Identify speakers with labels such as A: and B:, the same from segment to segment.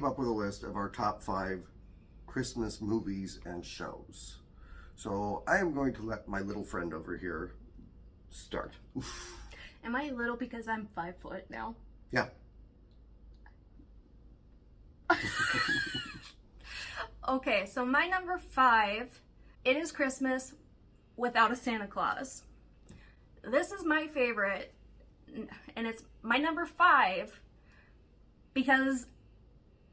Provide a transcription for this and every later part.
A: came up with a list of our top 5 Christmas movies and shows. So I am going to let my little friend over here start.
B: Am I little because I'm 5 foot now?
A: Yeah.
B: Okay, so my number 5, it is Christmas without a Santa Claus. This is my favorite, and it's my number 5 because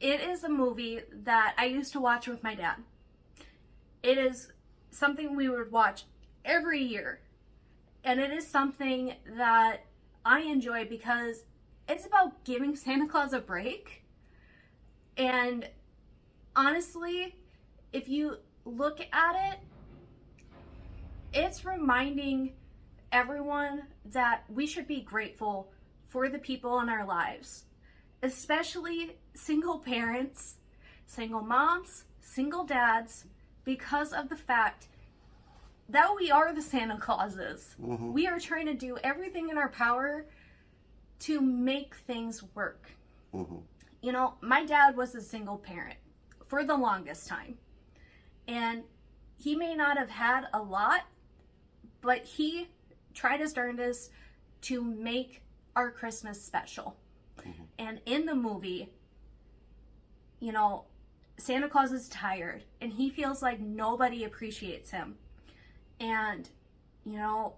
B: it is a movie that I used to watch with my dad. It is something we would watch every year, and it is something that I enjoy because it's about giving Santa Claus a break. And honestly, if you look at it, it's reminding everyone that we should be grateful for the people in our lives, especially single parents, single moms, single dads, because of the fact that we are the Santa Clauses. Mm-hmm. We are trying to do everything in our power to make things work. Mm-hmm. You know, my dad was a single parent for the longest time. And he may not have had a lot, but he tried his darndest to make our Christmas special. Mm-hmm. And in the movie, you know, Santa Claus is tired and he feels like nobody appreciates him. And, you know,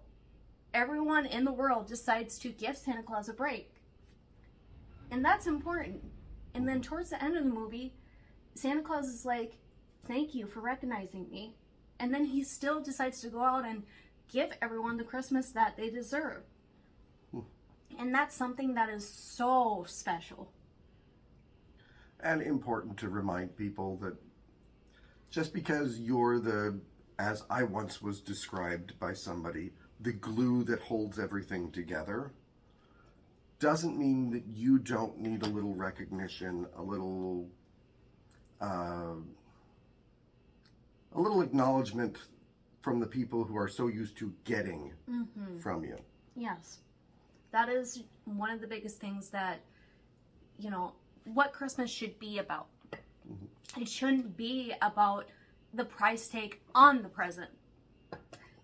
B: everyone in the world decides to give Santa Claus a break. And that's important. And then towards the end of the movie, Santa Claus is like, thank you for recognizing me. And then he still decides to go out and give everyone the Christmas that they deserve. And that's something that is so special.
A: And important to remind people that just because you're the, as I once was described by somebody, the glue that holds everything together, doesn't mean that you don't need a little recognition, a little acknowledgement from the people who are so used to getting from you.
B: Yes. That is one of the biggest things that, you know, what Christmas should be about. Mm-hmm. It shouldn't be about the price tag on the present.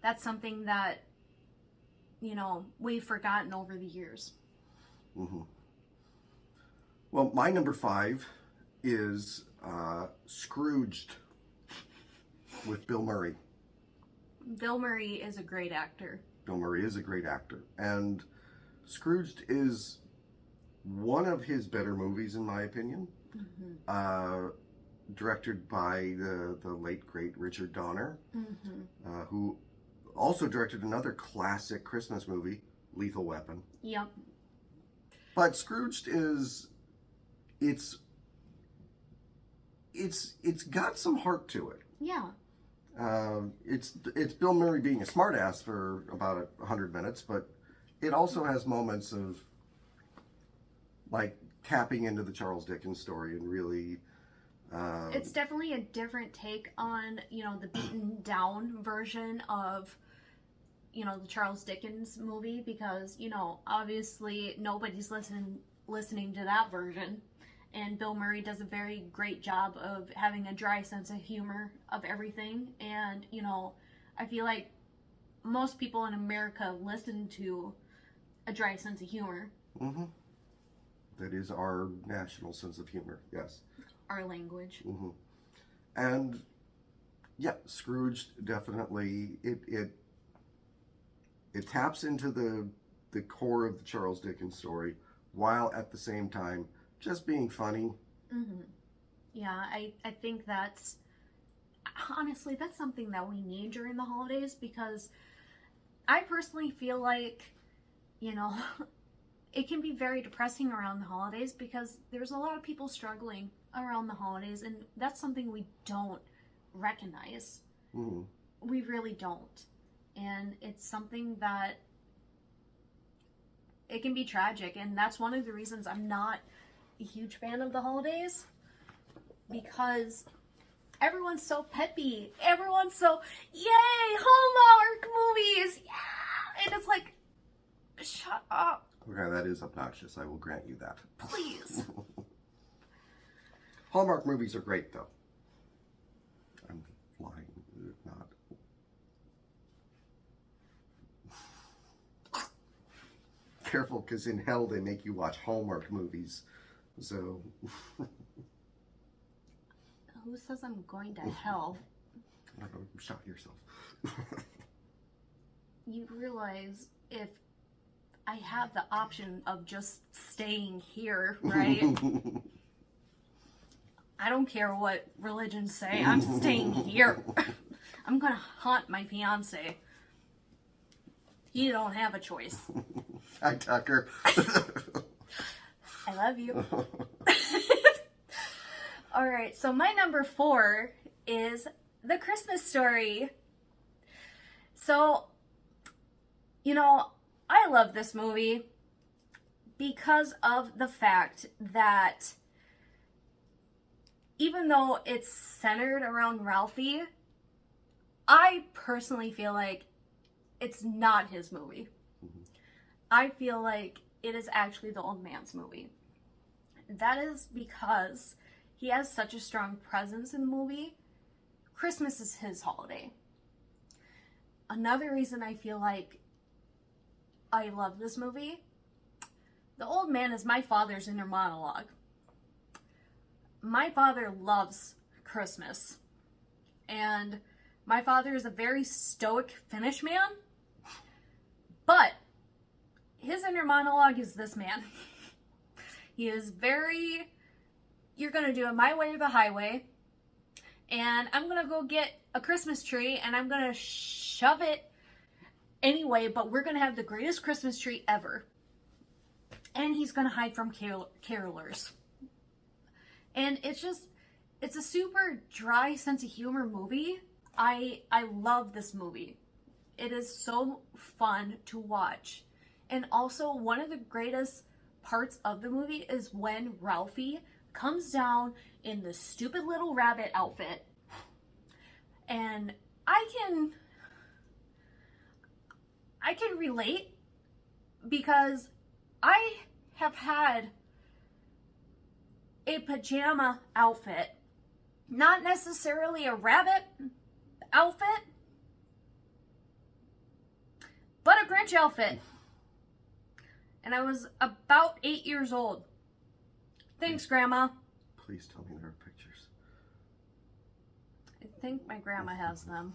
B: That's something that, you know, we've forgotten over the years.
A: Mm-hmm. Well, my number 5 is Scrooged with Bill Murray.
B: Bill Murray is a great actor.
A: Bill Murray is a great actor. And Scrooged is one of his better movies, in my opinion. Mm-hmm. Directed by the late, great Richard Donner, mm-hmm. Who also directed another classic Christmas movie, Lethal Weapon.
B: Yep.
A: But Scrooged it's got some heart to it.
B: Yeah.
A: It's Bill Murray being a smartass for about 100 minutes, but it also has moments of like tapping into the Charles Dickens story and really.
B: It's definitely a different take on, you know, the beaten down version of, you know, the Charles Dickens movie, because, you know, obviously nobody's listening to that version. And Bill Murray does a very great job of having a dry sense of humor of everything. And, you know, I feel like most people in America listen to a dry sense of humor.
A: Mm-hmm. That is our national sense of humor, yes.
B: Our language.
A: Mm-hmm. And, yeah, Scrooge definitely, it taps into the core of the Charles Dickens story, while at the same time just being funny.
B: Mm-hmm. Yeah, I think that's, honestly, that's something that we need during the holidays, because I personally feel like, you know, it can be very depressing around the holidays because there's a lot of people struggling around the holidays, and that's something we don't recognize. Mm-hmm. We really don't. And it's something that it can be tragic, and that's one of the reasons I'm not a huge fan of the holidays, because everyone's so peppy. Everyone's so, yay, Hallmark movies, yeah! And it's like, shut up.
A: Okay, that is obnoxious. I will grant you that.
B: Please.
A: Hallmark movies are great, though. I'm lying. Not. Careful, because in hell they make you watch Hallmark movies. So.
B: Who says I'm going to hell?
A: I don't know, you shot yourself.
B: You realize if I have the option of just staying here, right? I don't care what religions say. I'm staying here. I'm gonna haunt my fiance. He don't have a choice.
A: Hi, Tucker.
B: I love you. All right, so my number 4 is The Christmas Story. So, you know, I love this movie because of the fact that even though it's centered around Ralphie, I personally feel like it's not his movie. Mm-hmm. I feel like it is actually the old man's movie. That is because he has such a strong presence in the movie. Christmas is his holiday. Another reason I feel like I love this movie, the old man is my father's inner monologue. My father loves Christmas. And my father is a very stoic Finnish man. But his inner monologue is this man. He is very, you're going to do it my way or the highway. And I'm going to go get a Christmas tree and I'm going to shove it anyway, but we're going to have the greatest Christmas tree ever. And he's going to hide from carolers. And it's a super dry sense of humor movie. I love this movie. It is so fun to watch. And also, one of the greatest parts of the movie is when Ralphie comes down in the stupid little rabbit outfit. And I can relate because I have had a pajama outfit, not necessarily a rabbit outfit, but a Grinch outfit. And I was about 8 years old. Thanks, Grandma.
A: Please tell me there are pictures.
B: I think my grandma has them.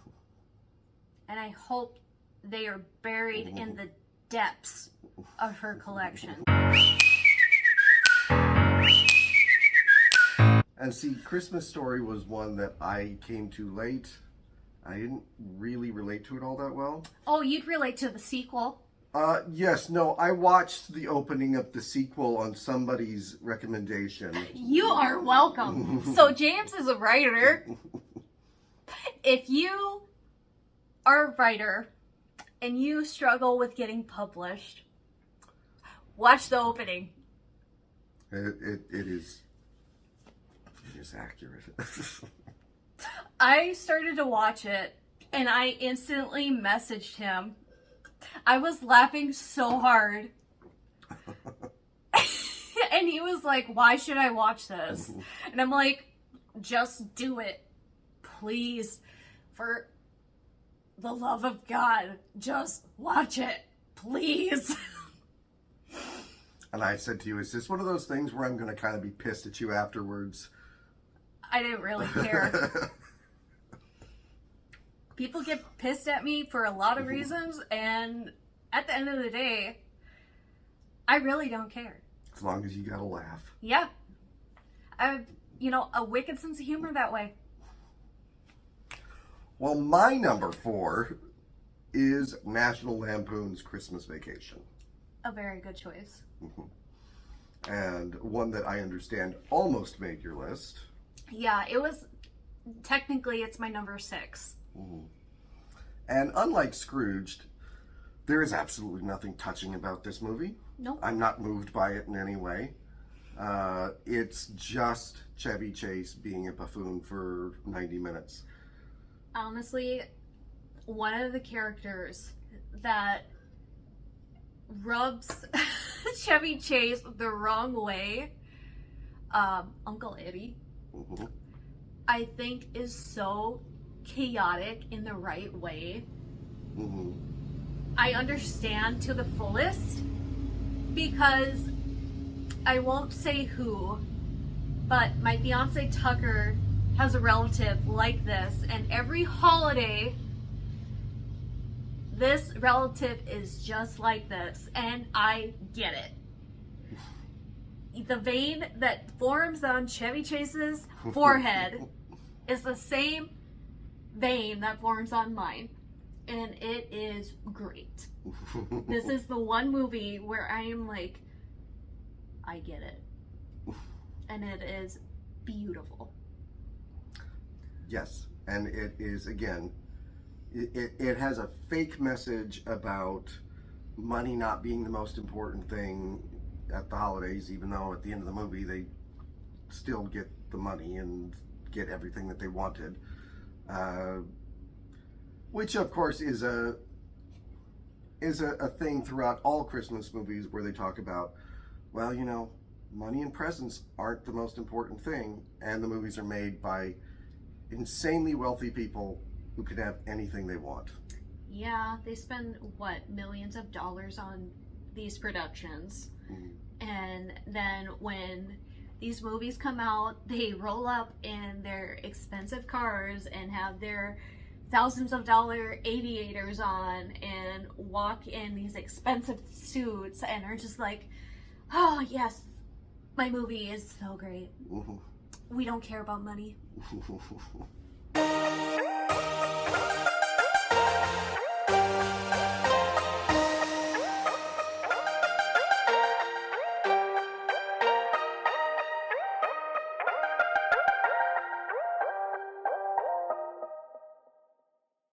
B: And I hope they are buried in the depths of her collection.
A: And see, Christmas Story was one that I came to late. I didn't really relate to it all that well.
B: Oh, you'd relate to the sequel?
A: Yes, no, I watched the opening of the sequel on somebody's recommendation.
B: You are welcome. So James is a writer. If you are a writer and you struggle with getting published, watch the opening.
A: It is accurate.
B: I started to watch it and I instantly messaged him. I was laughing so hard. And he was like, why should I watch this? And I'm like, just do it. Please. For the love of God, just watch it. Please.
A: And I said to you, is this one of those things where I'm going to kind of be pissed at you afterwards?
B: I didn't really care. People get pissed at me for a lot of reasons, and at the end of the day, I really don't care.
A: As long as you got a laugh.
B: Yeah. I've, a wicked sense of humor that way.
A: Well, my number 4 is National Lampoon's Christmas Vacation.
B: A very good choice.
A: Mm-hmm. And one that I understand almost made your list.
B: Yeah, technically it's my number 6.
A: Mm-hmm. And unlike Scrooged, there is absolutely nothing touching about this movie.
B: Nope.
A: I'm not moved by it in any way. It's just Chevy Chase being a buffoon for 90 minutes.
B: Honestly, one of the characters that rubs Chevy Chase the wrong way, Uncle Eddie.
A: Mhm.
B: I think is so chaotic in the right way.
A: Mhm.
B: I understand to the fullest because I won't say who, but my fiance Tucker has a relative like this, and every holiday, this relative is just like this, and I get it. The vein that forms on Chevy Chase's forehead is the same vein that forms on mine, and it is great. This is the one movie where I am like, I get it. And it is beautiful.
A: Yes, and it is, again, it has a fake message about money not being the most important thing at the holidays, even though at the end of the movie they still get the money and get everything that they wanted. Which of course is a thing throughout all Christmas movies where they talk about, well, you know, money and presents aren't the most important thing, and the movies are made by insanely wealthy people who can have anything they want.
B: Yeah, they spend what, millions of dollars on these productions.
A: Mm-hmm.
B: And then when these movies come out, they roll up in their expensive cars and have their thousands of dollar aviators on and walk in these expensive suits and are just like, oh yes, my movie is so great.
A: Mm-hmm.
B: We don't care about money.